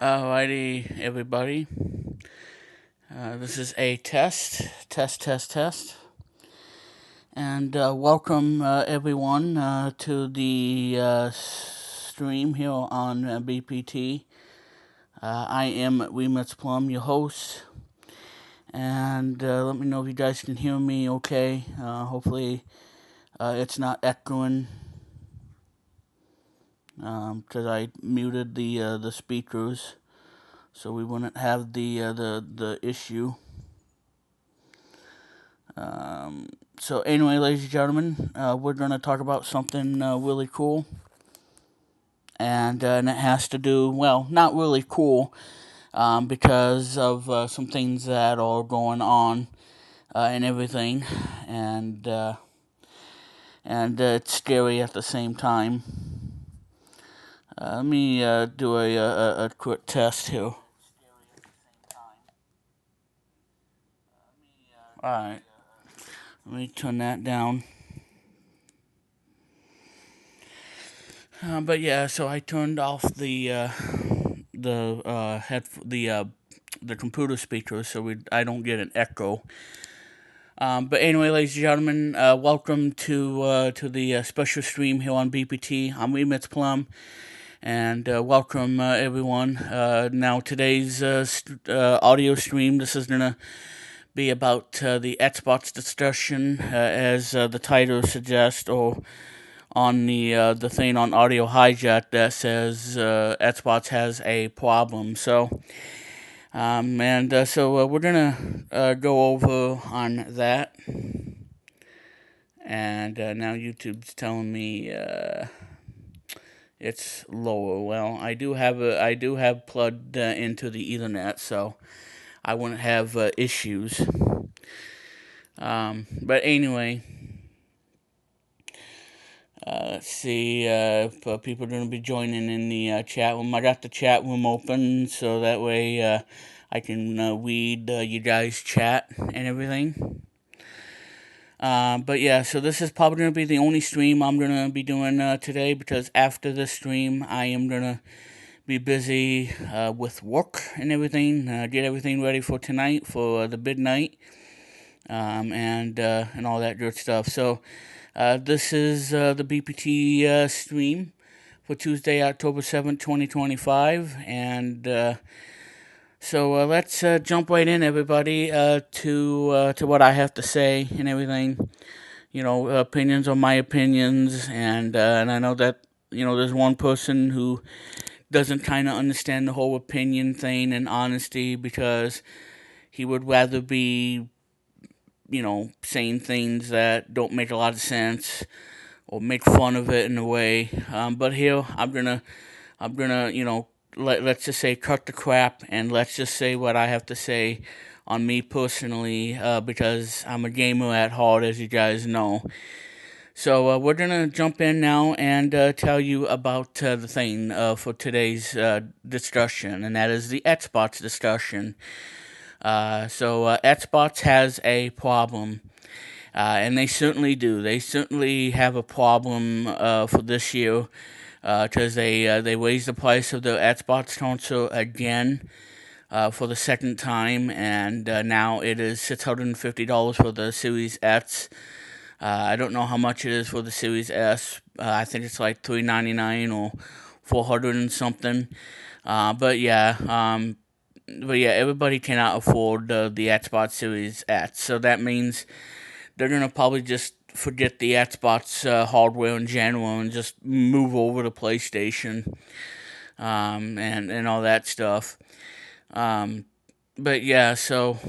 Alrighty, everybody. This is a test, and welcome everyone to the stream here on BPT. I am Plum, your host, and let me know if you guys can hear me okay. Hopefully, it's not echoing because I muted the speakers, so we wouldn't have the issue. So anyway, ladies and gentlemen, we're going to talk about something really cool, and it has to do, well, not really cool, because of some things that are going on and everything, and uh, and it's scary at the same time. Let me do a quick test here. All right, let me turn that down. But yeah, so I turned off the computer speakers so I don't get an echo. But anyway, ladies and gentlemen, welcome to the special stream here on BPT. I'm Plum, and welcome everyone. Now today's audio stream. This is gonna be about the Xbox discussion, as the title suggests, or on the thing on Audio Hijack that says Xbox has a problem. So we're gonna go over on that. And now YouTube's telling me it's lower. Well, I do have plugged into the Ethernet, so I wouldn't have issues. But anyway, let's see if people are going to be joining in the chat room. I got the chat room open so that way I can read you guys' chat and everything. But yeah, so this is probably going to be the only stream I'm going to be doing today because after this stream, I am going to be busy with work and everything, get everything ready for tonight for the midnight, and all that good stuff. So this is the BPT stream for Tuesday, October 7th, 2025, and so let's jump right in, everybody, to what I have to say and everything. Opinions are my opinions, and I know that there's one person who doesn't kind of understand the whole opinion thing and honesty because he would rather be saying things that don't make a lot of sense or make fun of it in a way. But here I'm gonna let's just say cut the crap and let's just say what I have to say on me personally, because I'm a gamer at heart, as you guys know. So we're gonna jump in now and tell you about the thing for today's discussion, and that is the Xbox discussion. Xbox has a problem, and they certainly do. They certainly have a problem for this year because they raised the price of the Xbox console again. For the second time, and now it is $650 for the Series X. I don't know how much it is for the Series S. I think it's like $399 or 400 and something. But yeah, everybody cannot afford the Xbox Series X, so that means they're gonna probably just forget the Xbox hardware in general and just move over to PlayStation, and all that stuff. Um, but yeah, so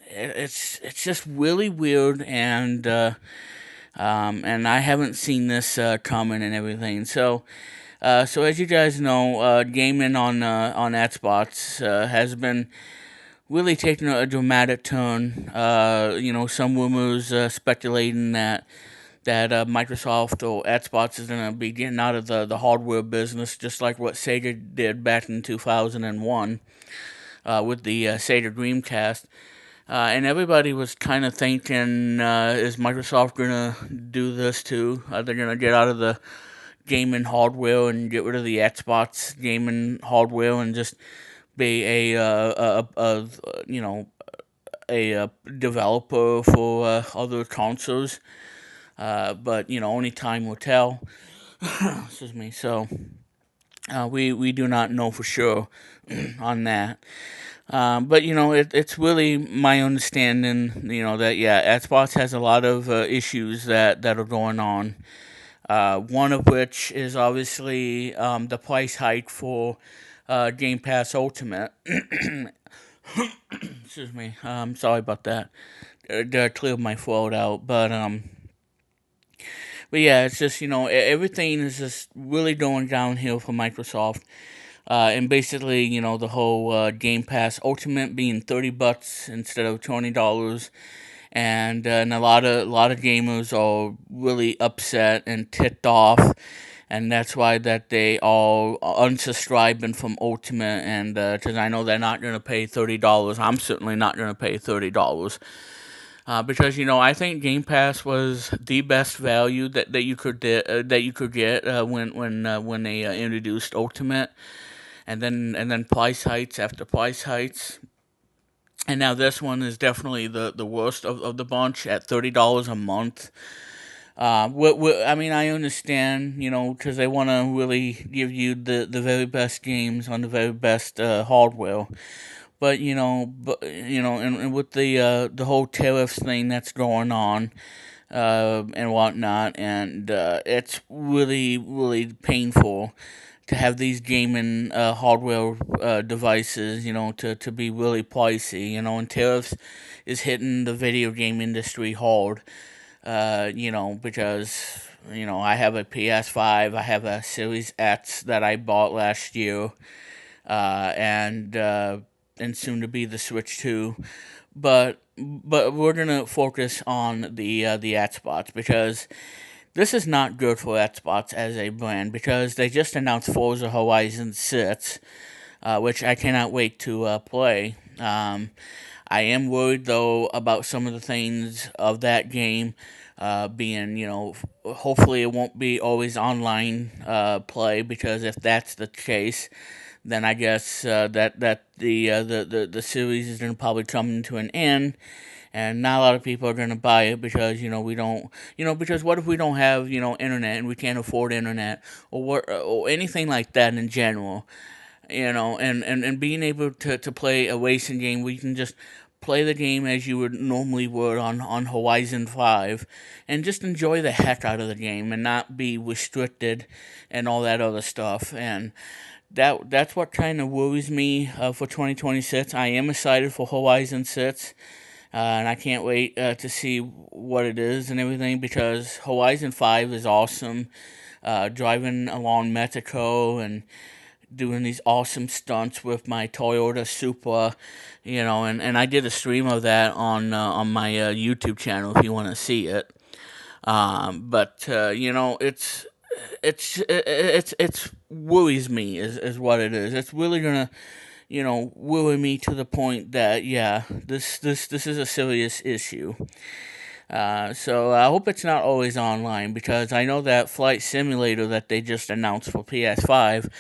it's just really weird, and I haven't seen this coming and everything. So as you guys know, gaming on Xbox has been really taking a dramatic turn. Some rumors speculating that Microsoft or Xbox is going to be getting out of the hardware business, just like what Sega did back in 2001 with the Sega Dreamcast. And everybody was kind of thinking, is Microsoft going to do this too? They're going to get out of the gaming hardware and get rid of the Xbox gaming hardware and just be you know a developer for other consoles. But only time will tell. Excuse me. So we do not know for sure on that. But it's really my understanding, that Xbox has a lot of issues that are going on. One of which is obviously the price hike for Game Pass Ultimate. Excuse me. Sorry about that. I cleared my throat out, but yeah, it's just everything is just really going downhill for Microsoft. And basically, the whole Game Pass Ultimate being $30 instead of $20, and a lot of gamers are really upset and ticked off, and that's why that they all unsubscribing from Ultimate, and because I know they're not gonna pay $30. I'm certainly not gonna pay $30. Because I think Game Pass was the best value that you could get when they introduced Ultimate, and then price heights after price heights. And now this one is definitely the worst of the bunch at $30 a month. I mean, I understand, because they want to really give you the very best games on the very best hardware. But and with the whole tariffs thing that's going on, and whatnot, and it's really really painful to have these gaming hardware devices, to be really pricey, and tariffs is hitting the video game industry hard, because, I have a PS5, I have a Series X that I bought last year, and soon to be the Switch 2. But we're gonna focus on the Xbox, because this is not good for Xbox as a brand, because they just announced Forza Horizon 6, which I cannot wait to play. I am worried, though, about some of the things of that game being, hopefully it won't be always online play, because if that's the case, then I guess that the series is going to probably come to an end, and not a lot of people are going to buy it, because we don't, because what if we don't have internet, and we can't afford internet, or anything like that in general, and being able to play a racing game where you can just play the game as you would on Horizon 5, and just enjoy the heck out of the game and not be restricted and all that other stuff. And that's what kind of worries me for 2026. I am excited for Horizon 6, and I can't wait to see what it is and everything, because Horizon 5 is awesome. Driving along Mexico and doing these awesome stunts with my Toyota Supra, and I did a stream of that on my YouTube channel if you want to see it. But it's worries me is what it is. It's really gonna worry me to the point that, yeah, this is a serious issue. So I hope it's not always online, because I know that Flight Simulator that they just announced for PS5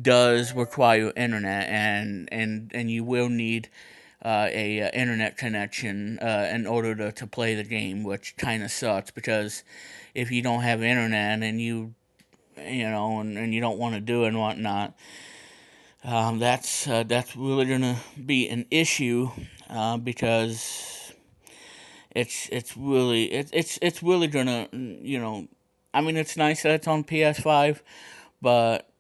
does require internet, and you will need a internet connection in order to play the game, which kind of sucks, because if you don't have internet and and you don't want to do it and whatnot, that's really gonna be an issue, because it's really gonna, I mean, it's nice that it's on PS5, but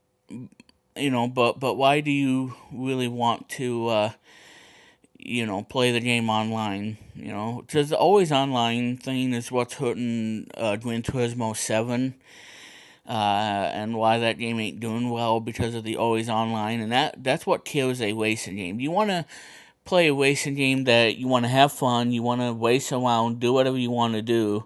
but why do you really want to play the game online? Because the always online thing is what's hurting Gran Turismo 7, and why that game ain't doing well, because of the always online, and that's what kills a racing game. You want to play a racing game that you want to have fun, you want to race around, do whatever you want to do,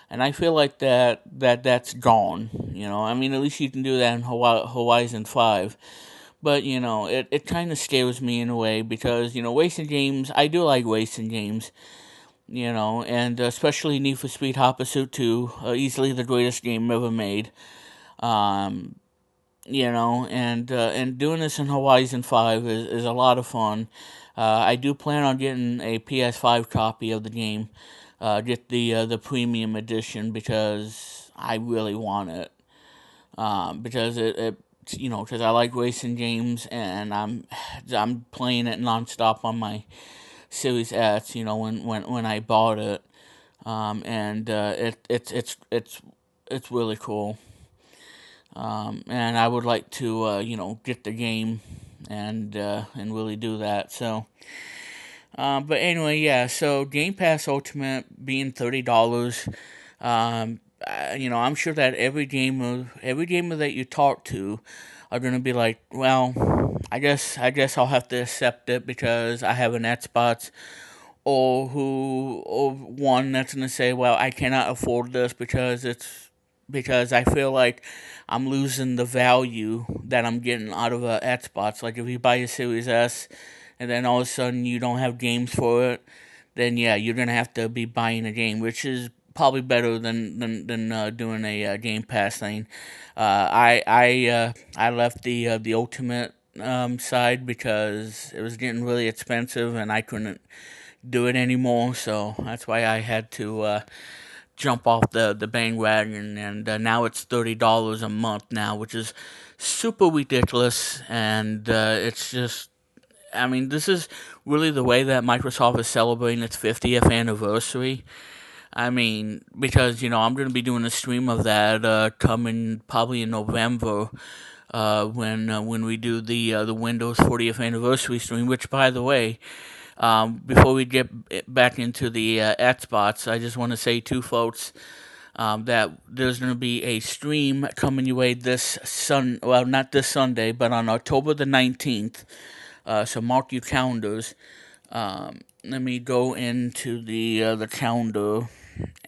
and I feel like that's gone. I mean, at least you can do that in Horizon 5. But it kind of scares me in a way, because racing games, I do like racing games, and especially Need for Speed Hot Pursuit 2, easily the greatest game ever made. Um, and doing this in Horizon 5 is a lot of fun. I do plan on getting a PS5 copy of the game, get the premium edition because I really want it. Because because I like racing games and I'm playing it nonstop on my Series S. When I bought it, and it's really cool. And I would like to get the game and really do that. So, but anyway, yeah. So Game Pass Ultimate being $30. I'm sure that every gamer that you talk to are gonna be like, well, I guess I'll have to accept it because I have an Xbox, or one that's gonna say, well, I cannot afford this because I feel like I'm losing the value that I'm getting out of a Xbox. Like if you buy a Series S and then all of a sudden you don't have games for it, then yeah, you're gonna have to be buying a game, which is probably better than doing a Game Pass thing. I left the Ultimate side because it was getting really expensive and I couldn't do it anymore. So that's why I had to jump off the bandwagon, and now it's $30 a month now, which is super ridiculous. And it's just, I mean, this is really the way that Microsoft is celebrating its 50th anniversary. I mean, because I'm going to be doing a stream of that coming probably in November. When we do the Windows 40th anniversary stream, which by the way, before we get back into the Xbox, I just want to say to folks that there's going to be a stream coming your way well, not this Sunday, but on October the 19th. So mark your calendars. Let me go into the calendar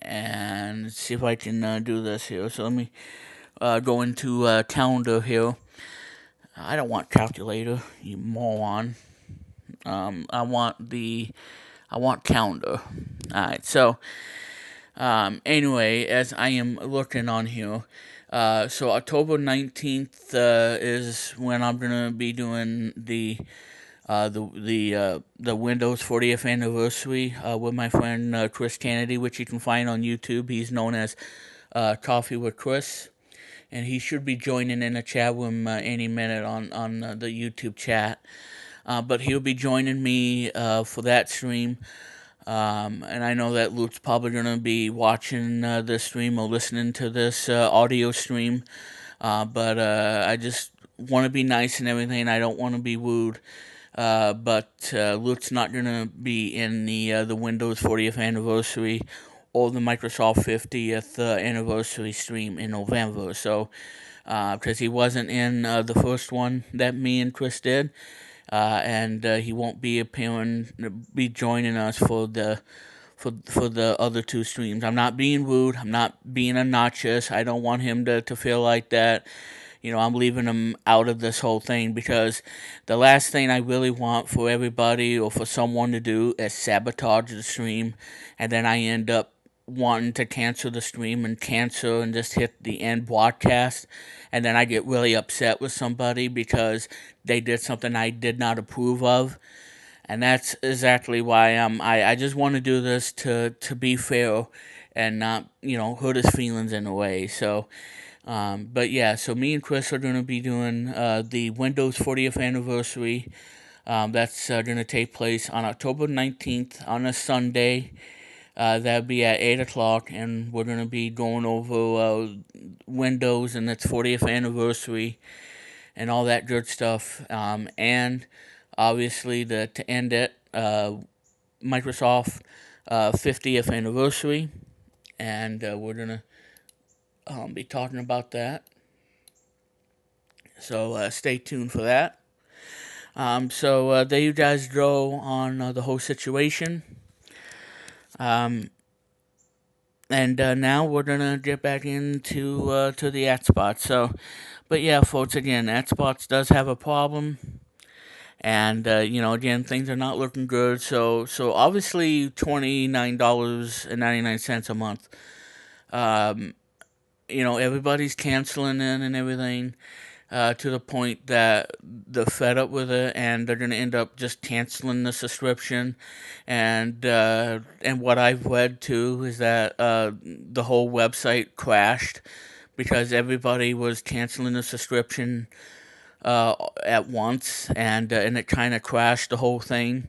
and see if I can do this here. So let me go into calendar here. I don't want calculator, you moron. I want calendar. Alright, so anyway, as I am looking on here, so October 19th is when I'm gonna be doing the Windows 40th anniversary with my friend Chris Kennedy, which you can find on YouTube. He's known as Coffee with Chris, and he should be joining in a chat room any minute on the YouTube chat. But he'll be joining me for that stream. And I know that Luke's probably going to be watching this stream or listening to this audio stream. But I just want to be nice and everything. I don't want to be rude. But Luke's not going to be in the Windows 40th anniversary or the Microsoft 50th anniversary stream in November. So, because he wasn't in the first one that me and Chris did, and he won't be joining us for the other two streams. I'm not being rude. I'm not being obnoxious. I don't want him to feel like that. I'm leaving him out of this whole thing because the last thing I really want for everybody or for someone to do is sabotage the stream, and then I end up wanting to cancel the stream and cancel and just hit the end broadcast, and then I get really upset with somebody because they did something I did not approve of. And that's exactly why I just want to do this to be fair and not hurt his feelings in a way. So but yeah, so me and Chris are going to be doing the Windows 40th anniversary. That's going to take place on October 19th on a Sunday. That'll be at 8 o'clock, and we're going to be going over Windows and its 40th anniversary and all that good stuff. And obviously, to end it, Microsoft 50th anniversary, and we're going to be talking about that. So stay tuned for that. So there you guys go on the whole situation. And now we're gonna get back into to the Xbox. So, but yeah, folks, again, Xbox does have a problem, and again, things are not looking good. So obviously, $29.99 a month. everybody's canceling in and everything, to the point that they're fed up with it and they're going to end up just canceling the subscription. And what I've read too is that the whole website crashed because everybody was canceling the subscription at once, and it kind of crashed the whole thing.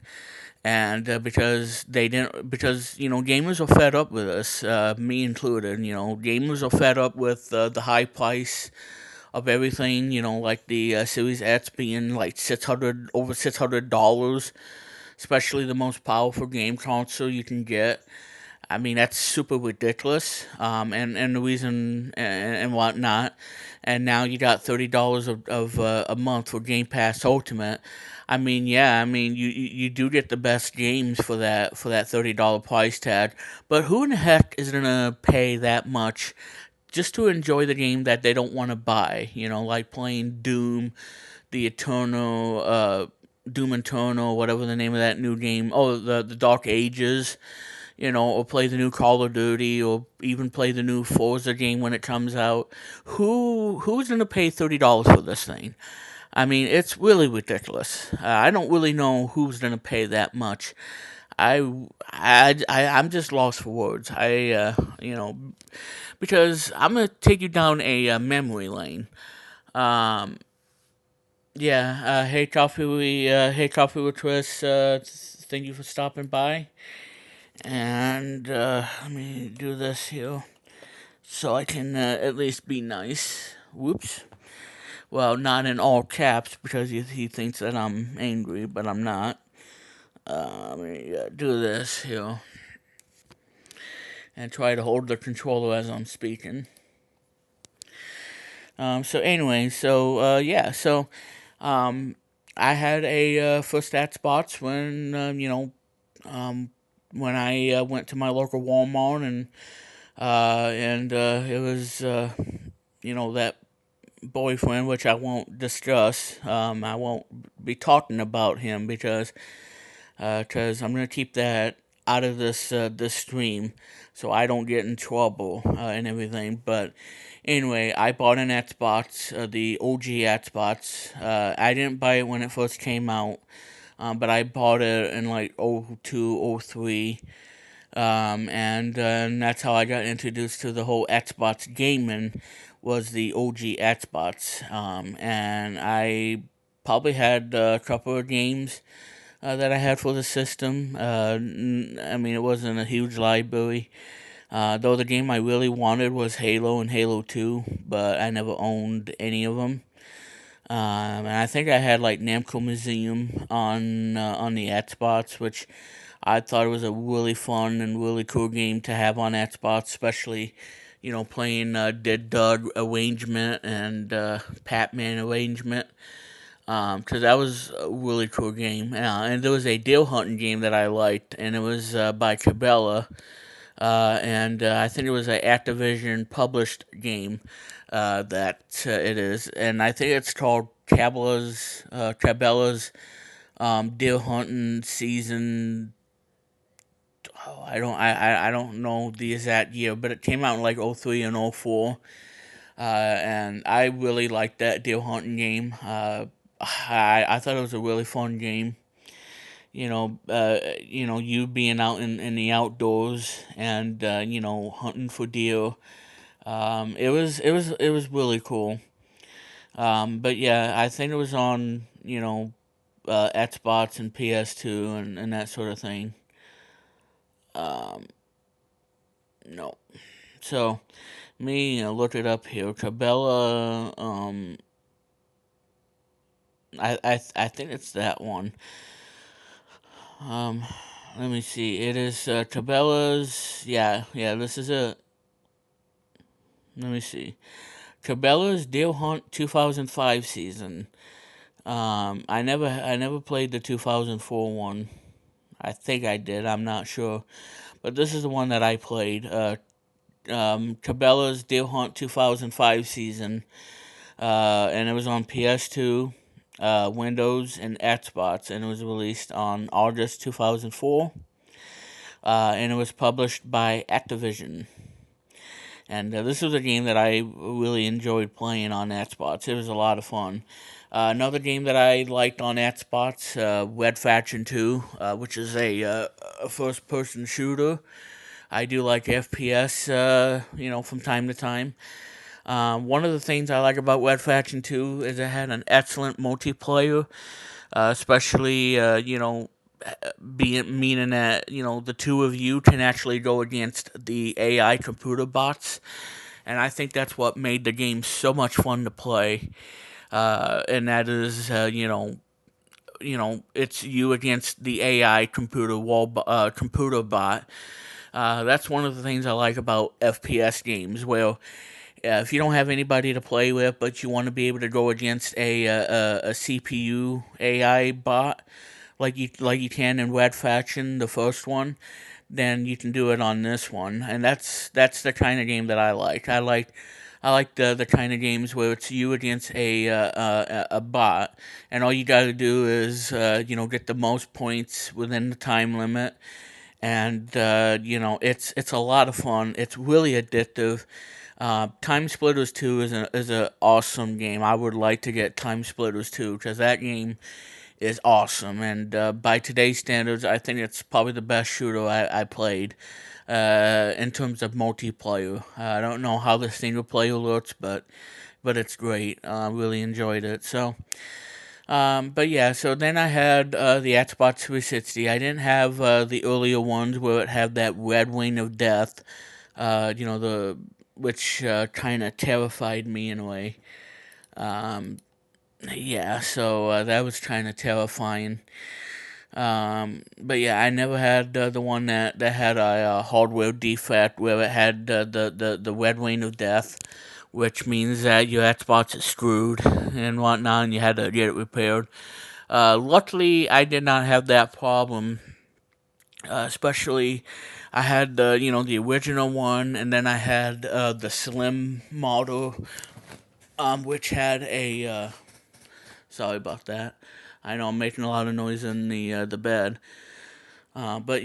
And because gamers are fed up with this, me included. Gamers are fed up with the high price of everything. Like the Series X being like $600, especially the most powerful game console you can get. I mean, that's super ridiculous. And the reason and whatnot. And now you got $30 of a month for Game Pass Ultimate. I mean, yeah, I mean you do get the best games for that $30 price tag. But who in the heck is gonna pay that much just to enjoy the game that they don't want to buy? Like playing the Eternal, Doom Eternal, whatever the name of that new game. Oh, the Dark Ages, or play the new Call of Duty, or even play the new Forza game when it comes out. Who's gonna pay $30 for this thing? I mean, it's really ridiculous. I don't really know who's gonna pay that much. I'm just lost for words. Because I'm gonna take you down a memory lane. Um, yeah. Hey, Coffee with Chris. Thank you for stopping by. And let me do this here so I can at least be nice. Whoops. Well, not in all caps because he thinks that I'm angry, but I'm not. Let me do this here and try to hold the controller as I'm speaking. So anyway, yeah, um, I had a first at spots when um, when I went to my local Walmart, and it was that boyfriend, which I won't discuss. I won't be talking about him because I'm gonna keep that out of this stream, so I don't get in trouble and everything. But anyway, I bought an Xbox, the OG Xbox. I didn't buy it when it first came out, but I bought it in like '02, '03. And that's how I got introduced to the whole Xbox gaming, was the OG Xbox. And I probably had a couple of games that I had for the system. I mean, it wasn't a huge library. Though the game I really wanted was Halo and Halo 2, but I never owned any of them. And I think I had like Namco Museum on the Xbox, which I thought it was a really fun and really cool game to have on Xbox, especially playing Dead Dog Arrangement and Pac-Man Arrangement. Because that was a really cool game. And there was a deer hunting game that I liked, and it was by Cabela. And I think it was an Activision published game that it is. And I think it's called Cabela's Deer Hunting Season. Oh, I don't know the exact year, but it came out in like '03 and '04. And I really liked that deer hunting game. I thought it was a really fun game. You being out in the outdoors and hunting for deer. It was really cool. But yeah, I think it was on Xbox and PS2 and that sort of thing. Um, no, so me look it up here. Cabela. I think it's that one. Um, Let me see. It is Cabela's. Yeah. This is it. Let me see. Cabela's Deer Hunt 2005 season. I never played the 2004 one. I think I did. I'm not sure, but this is the one that I played. Cabela's Deer Hunt 2005 season. And it was on PS2, Windows, and Xbox, and it was released on August 2004. And it was published by Activision. And this was a game that I really enjoyed playing on Xbox. It was a lot of fun. Another game that I liked on Xbox, Red Faction 2, which is a first-person shooter. I do like FPS, from time to time. One of the things I like about Red Faction 2 is it had an excellent multiplayer, especially, being meaning that the two of you can actually go against the AI computer bots, and I think that's what made the game so much fun to play. And that is, it's you against the AI computer bot. That's one of the things I like about FPS games, where if you don't have anybody to play with, but you want to be able to go against a CPU AI bot, like you can in Red Faction, the first one, then you can do it on this one, and that's the kind of game that I like. I like the kind of games where it's you against a bot, and all you got to do is get the most points within the time limit, and it's a lot of fun. It's really addictive. Time Splitters 2 is an awesome game. I would like to get Time Splitters 2 because that game is awesome, and by today's standards, I think it's probably the best shooter I played in terms of multiplayer. I don't know how the single player looks, but it's great. I really enjoyed it. So, but yeah, so then I had the Xbox 360. I didn't have the earlier ones where it had that red wing of death. The which kind of terrified me in a way. Yeah, so that was kind of terrifying. But yeah, I never had the one that had a hardware defect where it had the red wing of death, which means that your Xbox is screwed and whatnot, and you had to get it repaired. Luckily, I did not have that problem. Especially, I had the original one, and then I had the slim model, which had a sorry about that. I know I'm making a lot of noise in the bed. But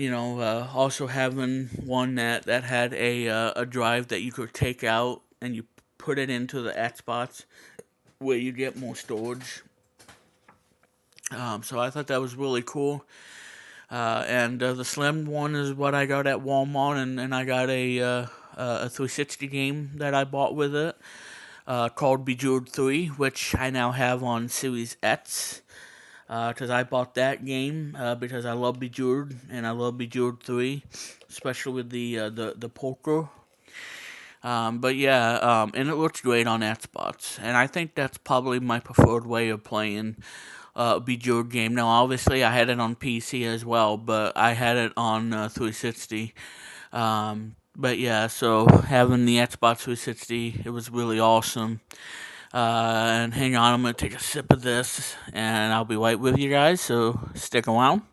also having one that had a drive that you could take out and you put it into the Xbox where you get more storage. So I thought that was really cool. And the slim one is what I got at Walmart, and I got a 360 game that I bought with it, called Bejeweled 3, which I now have on Series X. Because I bought that game because I love Bejeweled and I love Bejeweled 3, especially with the poker. But yeah, and it looks great on Xbox, and I think that's probably my preferred way of playing Bejeweled game. Now, obviously, I had it on PC as well, but I had it on 360. But yeah, so having the Xbox 360, it was really awesome. And hang on, I'm gonna take a sip of this, and I'll be right with you guys. So stick around.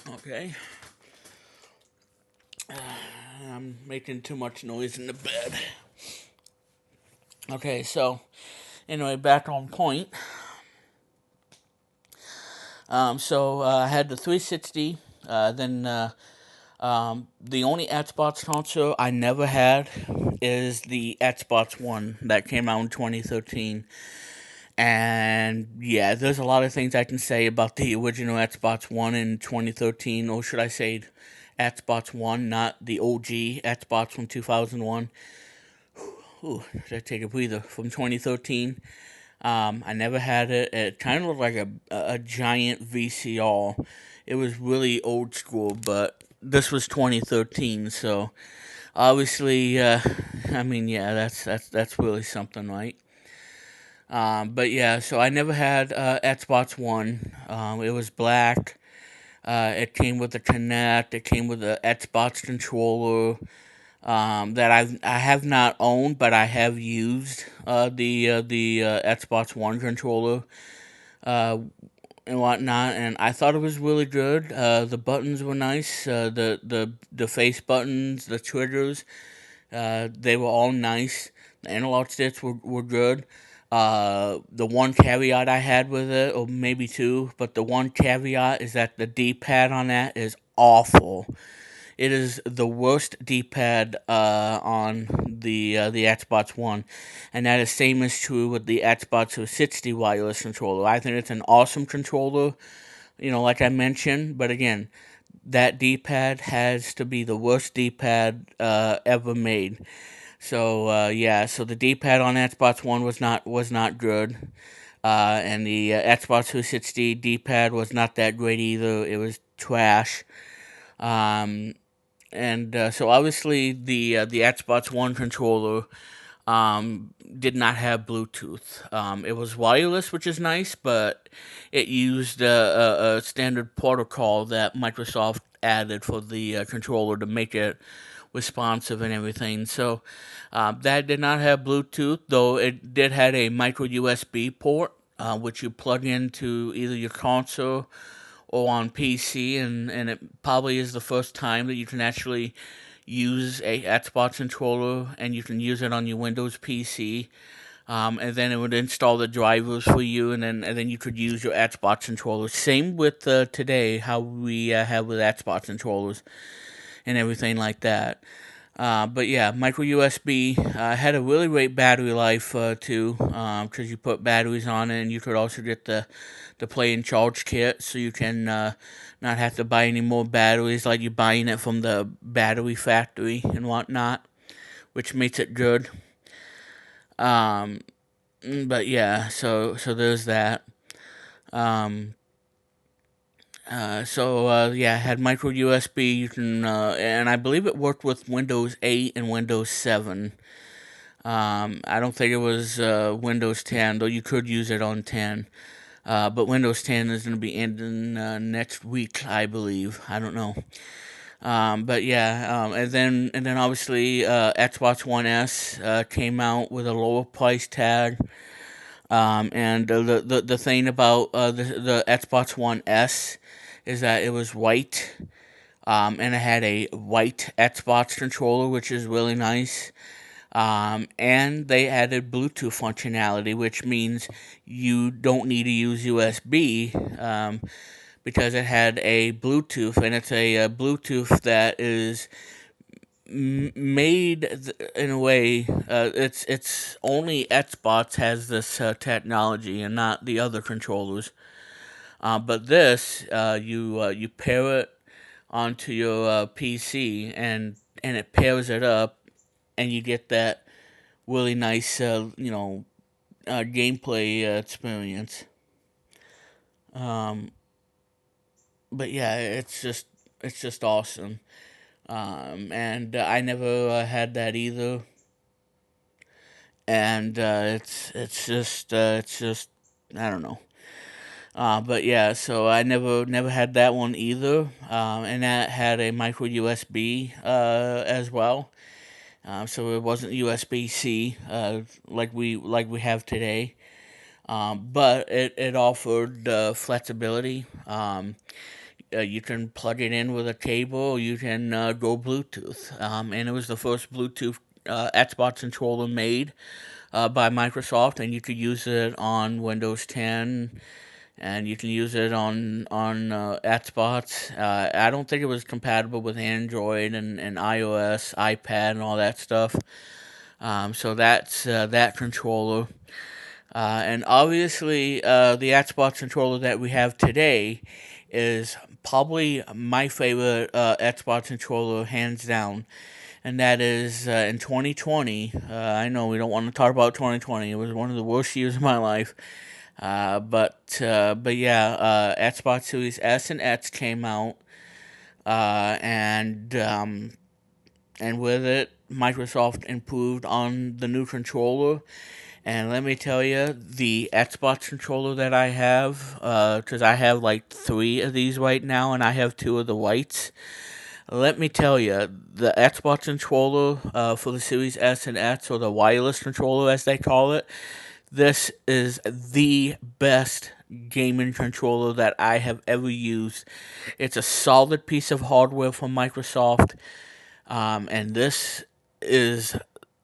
Okay. I'm making too much noise in the bed. Okay, so anyway, back on point. So I had the 360. Then the only Xbox console I never had is the Xbox One that came out in 2013. And yeah, there's a lot of things I can say about the original Xbox One in 2013, or should I say Xbox One, not the OG Xbox from 2001. Ooh, should I take a breather? From 2013. I never had it. It kind of looked like a giant VCR. It was really old school, but this was 2013, so obviously, I mean, yeah, that's really something, right? But yeah, so I never had Xbox One. It was black. It came with a Kinect. It came with a Xbox controller that I have not owned, but I have used the Xbox One controller uh, and whatnot, and I thought it was really good. The buttons were nice. The face buttons, the triggers, they were all nice. The analog sticks were good. The one caveat I had with it, or maybe two, but the one caveat is that the D-pad on that is awful. It is the worst D-pad on the Xbox One, and that is same is true with the Xbox 360 wireless controller. I think it's an awesome controller, like I mentioned, but again, that D-pad has to be the worst D-pad ever made. So yeah, so the D-pad on Xbox One was not good, and the Xbox 360 D-pad was not that great either. It was trash. Um, and so obviously the Xbox One controller did not have Bluetooth. It was wireless, which is nice, but it used a standard protocol that Microsoft added for the controller to make it responsive and everything. So that did not have Bluetooth, though it did have a micro USB port, which you plug into either your console or on PC, and it probably is the first time that you can actually use a Xbox controller and you can use it on your Windows PC. And then it would install the drivers for you, and then you could use your Xbox controller. Same with today, how we have with Xbox controllers and everything like that. But yeah, micro USB had a really great battery life too, because you put batteries on it, and you could also get the play and charge kit, so you can not have to buy any more batteries like you're buying it from the battery factory and whatnot, which makes it good. Um, but yeah, so there's that. Um, yeah, it had micro USB. You can, and I believe it worked with Windows 8 and Windows 7. I don't think it was Windows 10, though you could use it on 10. But Windows 10 is going to be ending next week, I believe. I don't know. But yeah, and then obviously Xbox One S came out with a lower price tag. And the thing about the Xbox One S is that it was white, and it had a white Xbox controller, which is really nice. And they added Bluetooth functionality, which means you don't need to use USB, because it had a Bluetooth, and it's a Bluetooth that is made in a way. It's only Xbox has this technology, and not the other controllers. But this, you pair it onto your PC, and it pairs it up, and you get that really nice, gameplay experience. Um, but yeah, it's just awesome. And I never had that either. And it's just I don't know. But yeah, so I never had that one either. And that had a micro USB as well. So it wasn't USB C like we have today. But it offered flexibility. You can plug it in with a cable, or you can go Bluetooth. And it was the first Bluetooth Xbox controller made by Microsoft, and you could use it on Windows 10, and you can use it on Xbox. I don't think it was compatible with Android and iOS, iPad, and all that stuff. So that's that controller. And obviously, the Xbox controller that we have today is probably my favorite Xbox controller, hands down. And that is in 2020. I know we don't want to talk about 2020. It was one of the worst years of my life. But yeah, Xbox Series S and X came out, and with it, Microsoft improved on the new controller. And let me tell you, the Xbox controller that I have, because I have like 3 of these right now, and I have 2 of the whites. Let me tell you, the Xbox controller for the Series S and X, or the wireless controller as they call it, this is the best gaming controller that I have ever used. It's a solid piece of hardware from Microsoft, and this is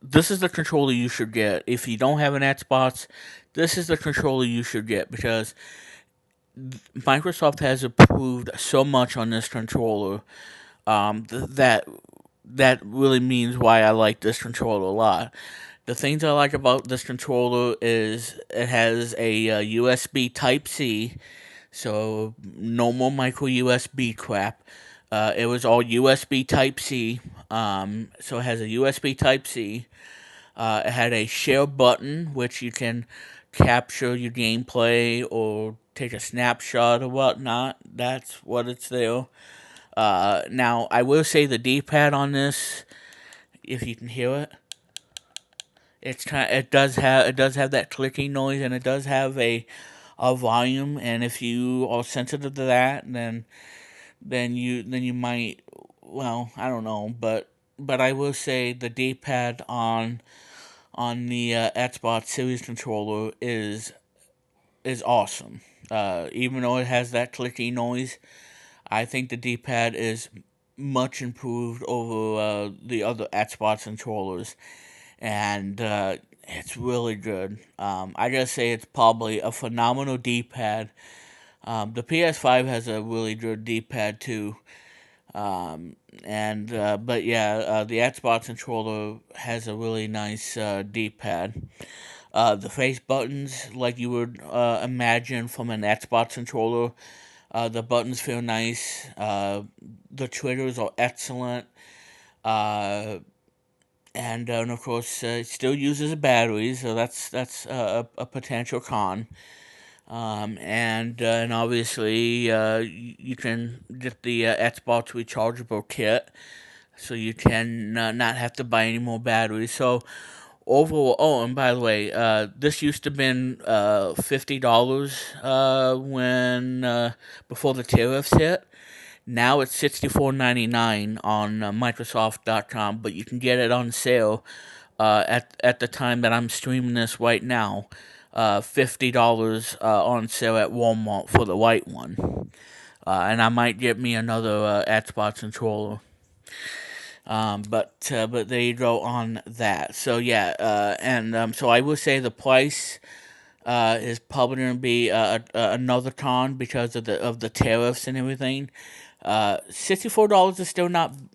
this is the controller you should get. If you don't have an Xbox, this is the controller you should get because Microsoft has improved so much on this controller that really means why I like this controller a lot. The things I like about this controller is it has a USB Type C, so no more micro USB crap. It was all USB Type C, so it has a USB Type C. It had a share button, which you can capture your gameplay or take a snapshot or whatnot. That's what it's there. Now, I will say the D-pad on this, if you can hear it, it does have that clicking noise, and it does have a volume. And if you are sensitive to that, then you might, well, I don't know, but I will say the D-pad on the Xbox Series controller is awesome. Even though it has that clicky noise, I think the D-pad is much improved over the other Xbox controllers, and it's really good. I gotta say it's probably a phenomenal D-pad. The PS5 has a really good D-pad too. And but yeah, the Xbox controller has a really nice D-pad. The face buttons, like you would imagine from an Xbox controller, the buttons feel nice. The triggers are excellent. Uh, and of course, it still uses a battery, so that's a potential con. And obviously, you can get the Xbox rechargeable kit, so you can not have to buy any more batteries. So overall, oh, and by the way, this used to have been $50 when before the tariffs hit. Now it's $64.99 on Microsoft.com, but you can get it on sale at the time that I'm streaming this right now. $50 on sale at Walmart for the white one. And I might get me another Xbox controller. But there you go on that. So yeah, and so I would say the price is probably going to be another con because of the tariffs and everything. $64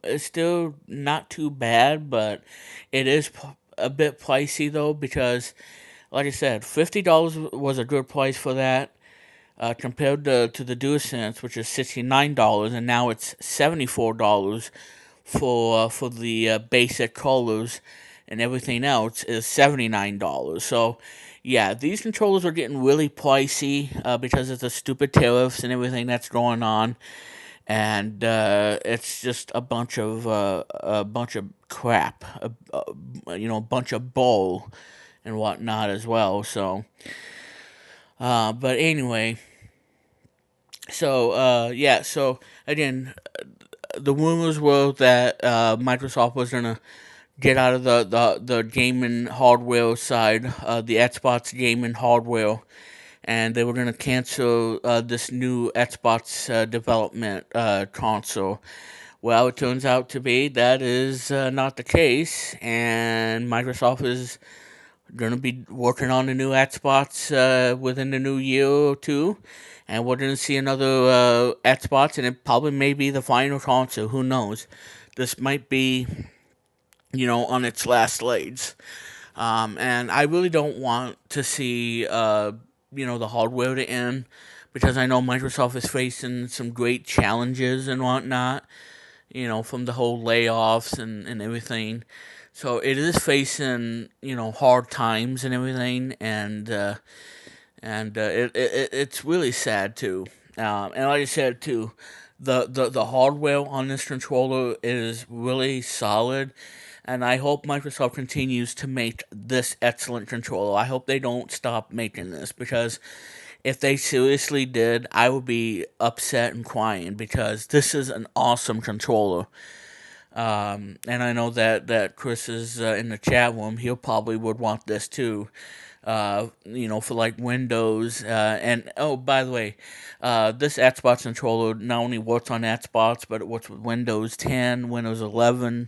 is still not too bad, but it is a bit pricey though because, like I said, $50 was a good price for that. Compared to the DualSense, which is $69, and now it's $74 for the basic colors, and everything else is $79. So, yeah, these controllers are getting really pricey because of the stupid tariffs and everything that's going on, and it's just a bunch of crap, a bunch of bull and whatnot as well. So, but anyway, so yeah, so again, the rumors were that Microsoft was gonna get out of the gaming hardware side, the Xbox gaming hardware, and they were going to cancel this new Xbox development console. Well, it turns out to be that is not the case, and Microsoft is going to be working on a new Xbox within the new year or two, and we're going to see another Xbox, and it probably may be the final console. Who knows? This might be, on its last legs. And I really don't want to see, the hardware to end because I know Microsoft is facing some great challenges and whatnot, from the whole layoffs and everything. So it is facing, hard times and everything, and it's really sad too. And like I said too, the hardware on this controller is really solid, and I hope Microsoft continues to make this excellent controller. I hope they don't stop making this because if they seriously did, I would be upset and crying because this is an awesome controller. And I know that Chris is in the chat room. He'll probably would want this too. For like Windows. And oh, by the way, this Xbox controller not only works on Xbox, but it works with Windows 10, Windows 11,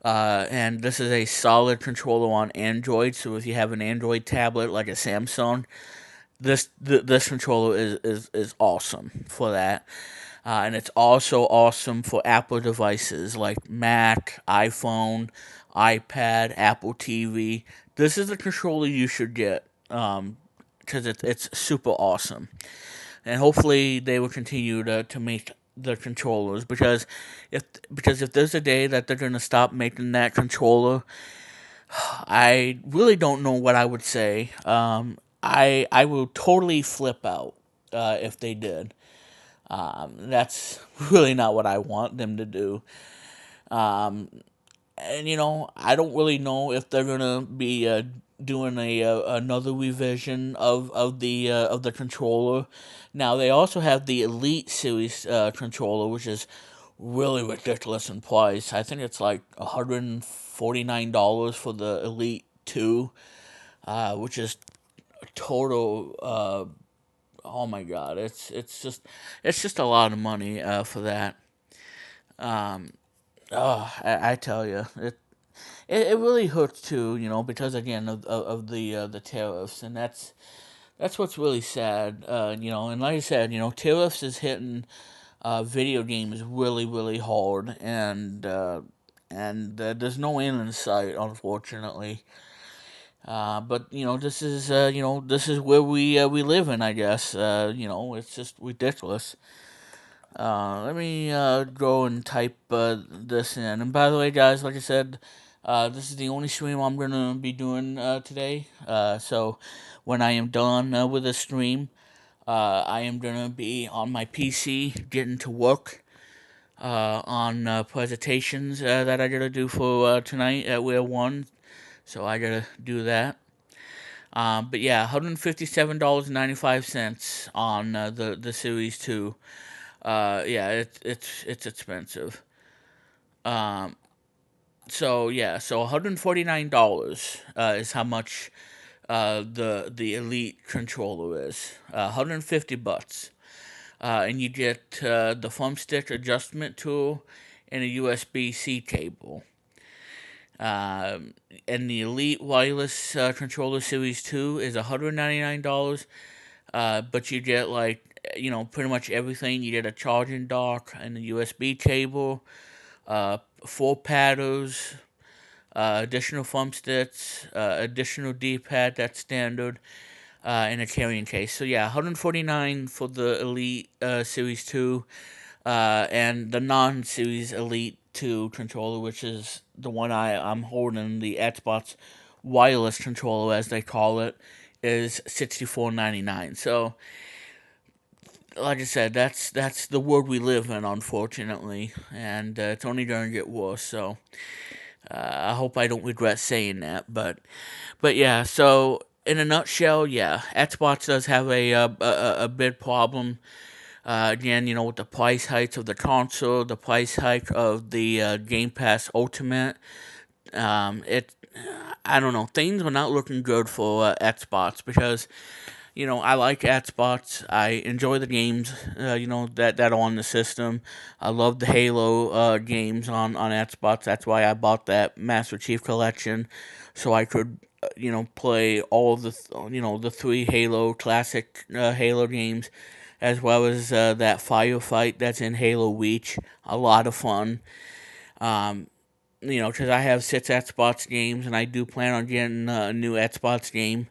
And this is a solid controller on Android. So if you have an Android tablet like a Samsung, this controller is awesome for that. And it's also awesome for Apple devices like Mac, iPhone, iPad, Apple TV. This is the controller you should get because it's super awesome. And hopefully they will continue to make the controllers if because if there's a day that they're gonna stop making that controller, I really don't know what I would say. I will totally flip out if they did. That's really not what I want them to do. And I don't really know if they're gonna be doing another revision of the controller. Now they also have the Elite Series controller, which is really ridiculous in price. I think it's like $149 for the Elite 2, which is a total. Oh my God, it's just a lot of money for that. Oh, I tell you, it really hurts too, because again of the tariffs, and that's what's really sad, and like I said, tariffs is hitting video games really really hard, and there's no end in sight, unfortunately. But this is where we live in, I guess. It's just ridiculous. Let me go and type this in. And by the way, guys, like I said, this is the only stream I'm going to be doing today. So when I am done with the stream, I am going to be on my PC getting to work on presentations that I got to do for tonight at Wheel 1. So I got to do that. But yeah, $157.95 on the Series 2. Yeah, it's expensive. Um, so yeah, so $149 is how much the Elite controller is. 150 bucks, and you get the thumbstick adjustment tool and a USB-C cable. And the Elite Wireless Controller Series 2 is $199, but you get pretty much everything. You get a charging dock and a USB cable, 4 paddles, additional thumbsticks, additional D-pad that's standard, and a carrying case. So yeah, 149 for the Elite Series 2, and the non-Series Elite 2 controller, which is the one I'm holding, the Xbox wireless controller as they call it, is $64.99. So like I said, that's the world we live in, unfortunately, and it's only going to get worse. So I hope I don't regret saying that, but yeah. So in a nutshell, yeah, Xbox does have a big problem. Again, with the price hikes of the console, the price hike of the Game Pass Ultimate, it I don't know, things are not looking good for Xbox because I like Xbox. I enjoy the games, that are on the system. I love the Halo games on Xbox. That's why I bought that Master Chief Collection, so I could, play all of the 3 classic Halo games, as well as that firefight that's in Halo Reach. A lot of fun. Um, because I have 6 Xbox games, and I do plan on getting a new Xbox game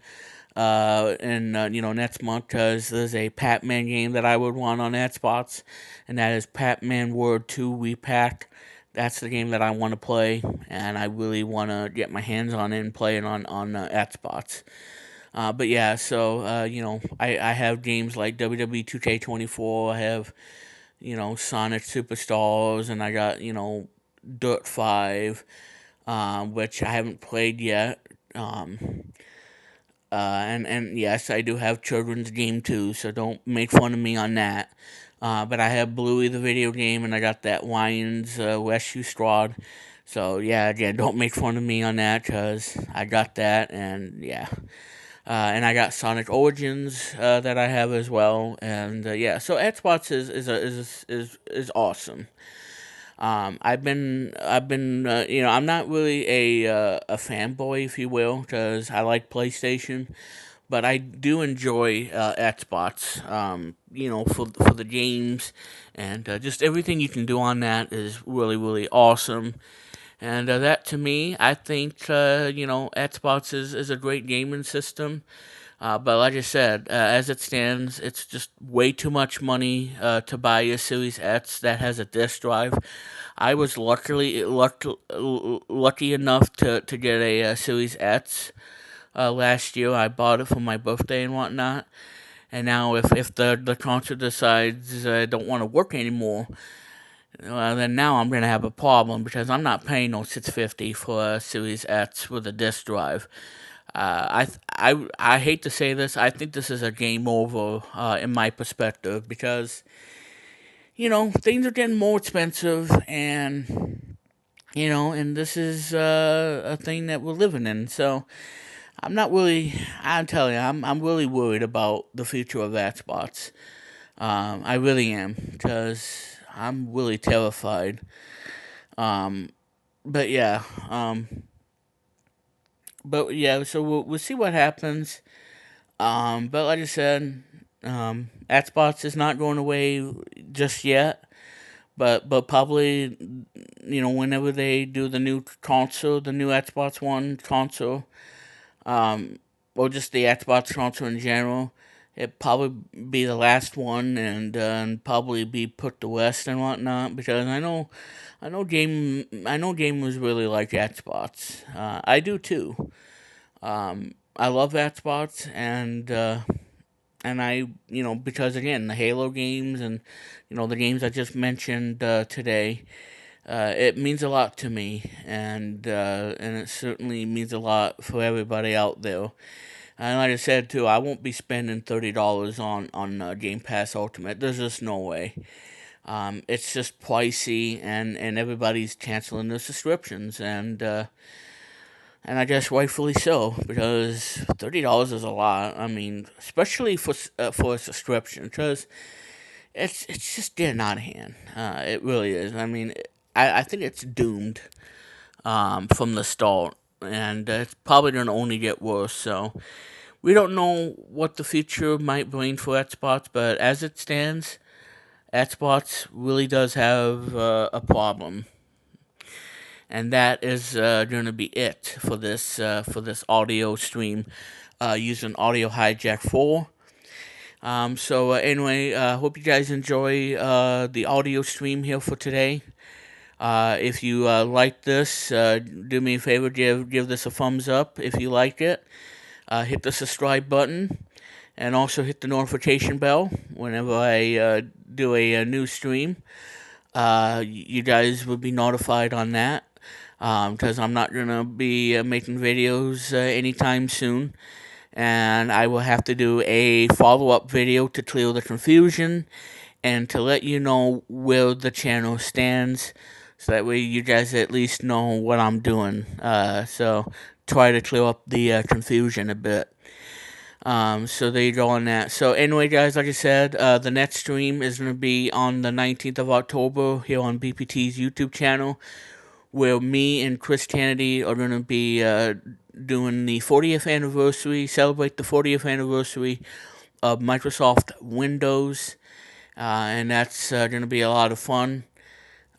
in next month, because there's a Pac-Man game that I would want on Xbox, and that is Pac-Man World 2 Repack. That's the game that I want to play, and I really want to get my hands on it and play it on Xbox. But yeah, so I have games like WWE 2K24. I have Sonic Superstars, and I got Dirt 5, which I haven't played yet. And yes, I do have children's game too, so don't make fun of me on that. But I have Bluey the video game, and I got that Lions Rescue Squad. So yeah, again, don't make fun of me on that, cause I got that, and yeah. And I got Sonic Origins that I have as well, and yeah. So Xbox is awesome. I'm not really a fanboy, if you will, because I like PlayStation, but I do enjoy Xbox. For the games and just everything you can do on that is really really awesome. And that to me, I think Xbox is a great gaming system. But like I said, as it stands, it's just way too much money to buy a Series X that has a disk drive. I was lucky enough to get a Series X last year. I bought it for my birthday and whatnot. And now, if the console decides I don't want to work anymore, then now I'm gonna have a problem because I'm not paying no 650 for a Series X with a disk drive. I hate to say this. I think this is a game over in my perspective because things are getting more expensive, and and this is a thing that we're living in. So I'm not really. I'm telling you, I'm really worried about the future of Xbox. I really am because I'm really terrified. Um, but yeah, So we'll see what happens. But like I said, Xbox is not going away just yet. But probably, whenever they do the new console, the new Xbox One console, um, or just the Xbox console in general, it probably be the last one, and probably be put to rest and whatnot. Because I know gamers really like Xbox. I do too. I love Xbox, and because again, the Halo games and the games I just mentioned today, it means a lot to me, and it certainly means a lot for everybody out there. And like I said too, I won't be spending $30 on Game Pass Ultimate. There's just no way. It's just pricey, and everybody's canceling their subscriptions, and I guess rightfully so, because $30 is a lot. I mean, especially for a subscription, because it's just getting out of hand. It really is. I mean, I think it's doomed from the start, and it's probably gonna only get worse. So we don't know what the future might bring for Xbox, but as it stands, Xbox really does have a problem, and that is going to be it for this audio stream using Audio Hijack 4. So anyway, hope you guys enjoy the audio stream here for today. If you like this, do me a favor, give this a thumbs up if you like it. Hit the subscribe button, and also hit the notification bell whenever I do a new stream. You guys will be notified on that because I'm not gonna be making videos anytime soon, and I will have to do a follow-up video to clear the confusion and to let you know where the channel stands, so that way you guys at least know what I'm doing. So try to clear up the confusion a bit. So there you go on that. So anyway, guys, like I said, the next stream is going to be on the 19th of October here on BPT's YouTube channel, where me and Chris Kennedy are going to be doing the 40th anniversary, celebrate the 40th anniversary of Microsoft Windows, and that's going to be a lot of fun.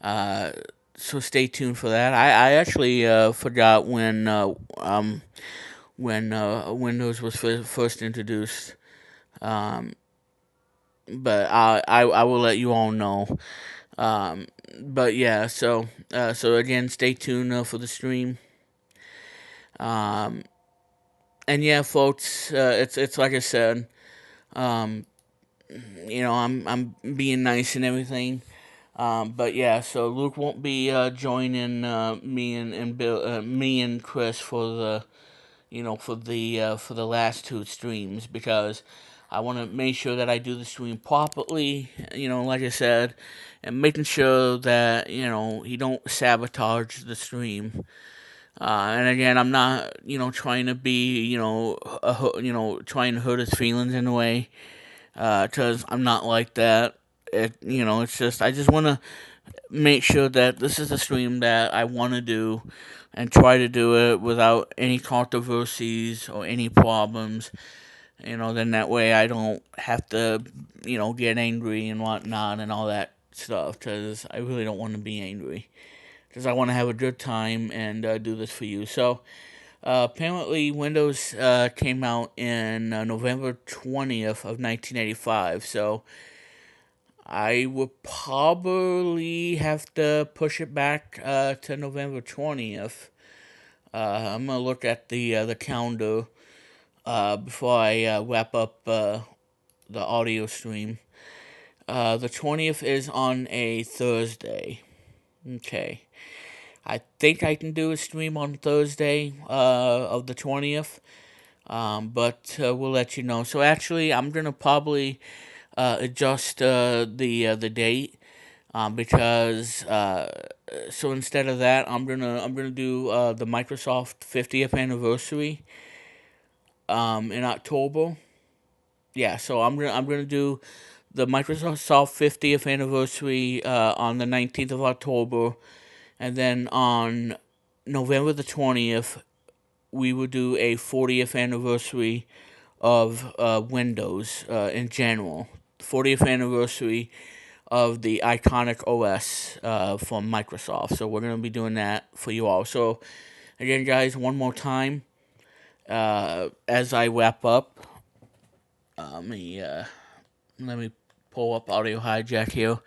So stay tuned for that. I actually forgot when Windows was first introduced. Um, but I will let you all know. Um, but yeah, so again, stay tuned for the stream. Um, and yeah, folks, it's like I said. Um, I'm being nice and everything. But yeah, so Luke won't be joining me and Bill, me and Chris for the for the last two streams, because I want to make sure that I do the stream properly. Like I said, and making sure that he don't sabotage the stream. And again, I'm not trying to be trying to hurt his feelings in a way, because I'm not like that. it's just I just want to make sure that this is a stream that I want to do, and try to do it without any controversies or any problems. Then that way I don't have to, get angry and whatnot and all that stuff, because I really don't want to be angry. Because I want to have a good time and do this for you. So, apparently, Windows came out in November 20th of 1985. So, I would probably have to push it back to November 20th. I'm gonna look at the calendar before I wrap up the audio stream. The 20th is on a Thursday. Okay. I think I can do a stream on Thursday of the 20th, but we'll let you know. So actually, I'm gonna probably adjust the date, because so instead of that, I'm gonna do the Microsoft 50th anniversary in October. Yeah, so I'm gonna do the Microsoft 50th anniversary on the 19th of October, and then on November the 20th, we will do a 40th anniversary of Windows in general. 40th anniversary of the iconic OS from Microsoft. So we're going to be doing that for you all. So, again, guys, one more time, as I wrap up, let me pull up Audio Hijack here.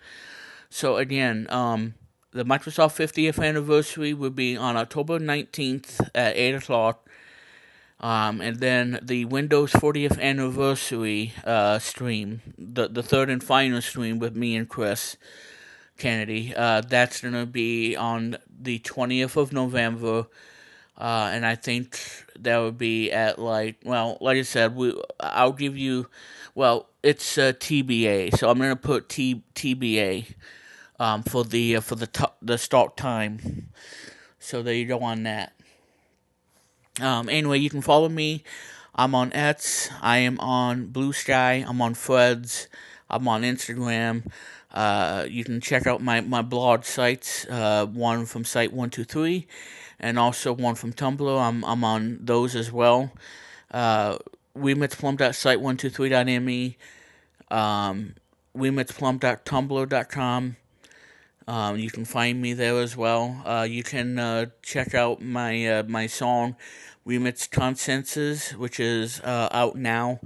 So, again, the Microsoft 50th anniversary will be on October 19th at 8 o'clock. And then the Windows 40th anniversary stream, the third and final stream with me and Chris Kennedy, that's going to be on the 20th of November. And I think that would be at like I said, I'll give you, it's TBA, so I'm gonna put TBA for the start time. So there you go on that. Anyway, you can follow me. I'm on Ets. I am on Blue Sky. I'm on Threads. I'm on Instagram. You can check out my blog sites. One from Site 123, and also one from Tumblr. I'm on those as well. WeMetPlum.site123.me. WeMetPlum.tumblr.com. You can find me there as well. You can check out my song Remix Consensus, which is out now.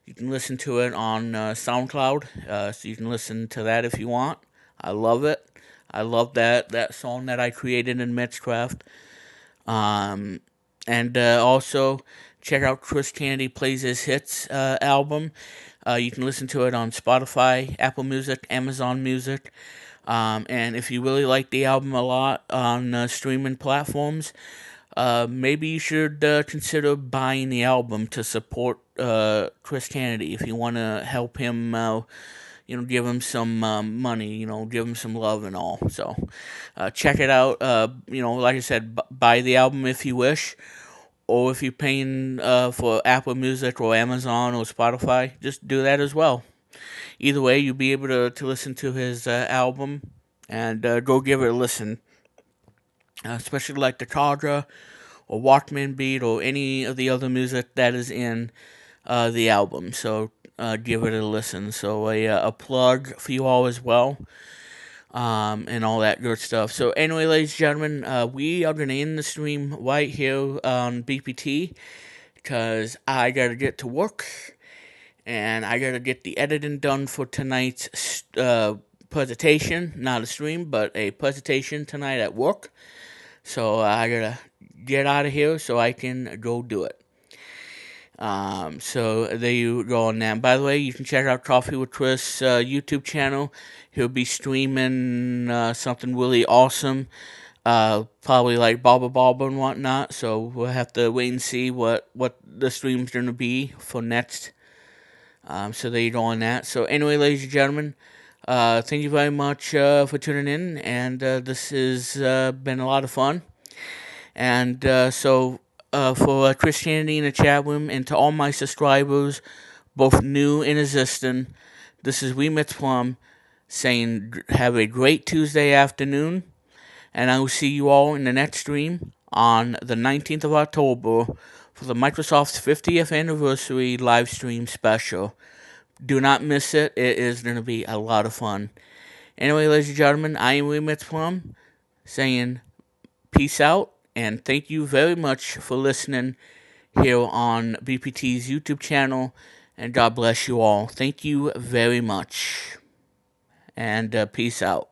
You can listen to it on SoundCloud, so you can listen to that if you want. I love it. I love that song that I created in Mixcraft. And also check out Chris Candy Plays His Hits album. You can listen to it on Spotify, Apple Music, Amazon Music. And if you really like the album a lot on streaming platforms, maybe you should consider buying the album to support Chris Kennedy. If you want to help him, give him some money, give him some love and all. So check it out. Like I said, buy the album if you wish. Or if you're paying for Apple Music or Amazon or Spotify, just do that as well. Either way, you'll be able to listen to his album, and go give it a listen. Especially like the Kaja or Walkman Beat or any of the other music that is in the album. So give it a listen. So a plug for you all as well, and all that good stuff. So anyway, ladies and gentlemen, we are going to end the stream right here on BPT, because I got to get to work. And I gotta get the editing done for tonight's presentation. Not a stream, but a presentation tonight at work. So I gotta get out of here so I can go do it. So there you go on that. By the way, you can check out Coffee with Chris YouTube channel. He'll be streaming something really awesome. Probably like Baba and whatnot. So we'll have to wait and see what the stream's gonna be for next. So there you go on that. So anyway, ladies and gentlemen, thank you very much for tuning in, and this has been a lot of fun. And so for Christianity in the chat room, and to all my subscribers, both new and existing, this is We Met Plum. saying have a great Tuesday afternoon, and I will see you all in the next stream on the 19th of October for the Microsoft's 50th anniversary live stream special. Do not miss it. It is going to be a lot of fun. Anyway, ladies and gentlemen, I am Remix Plum saying peace out, and thank you very much for listening here on BPT's YouTube channel, and God bless you all. Thank you very much, and peace out.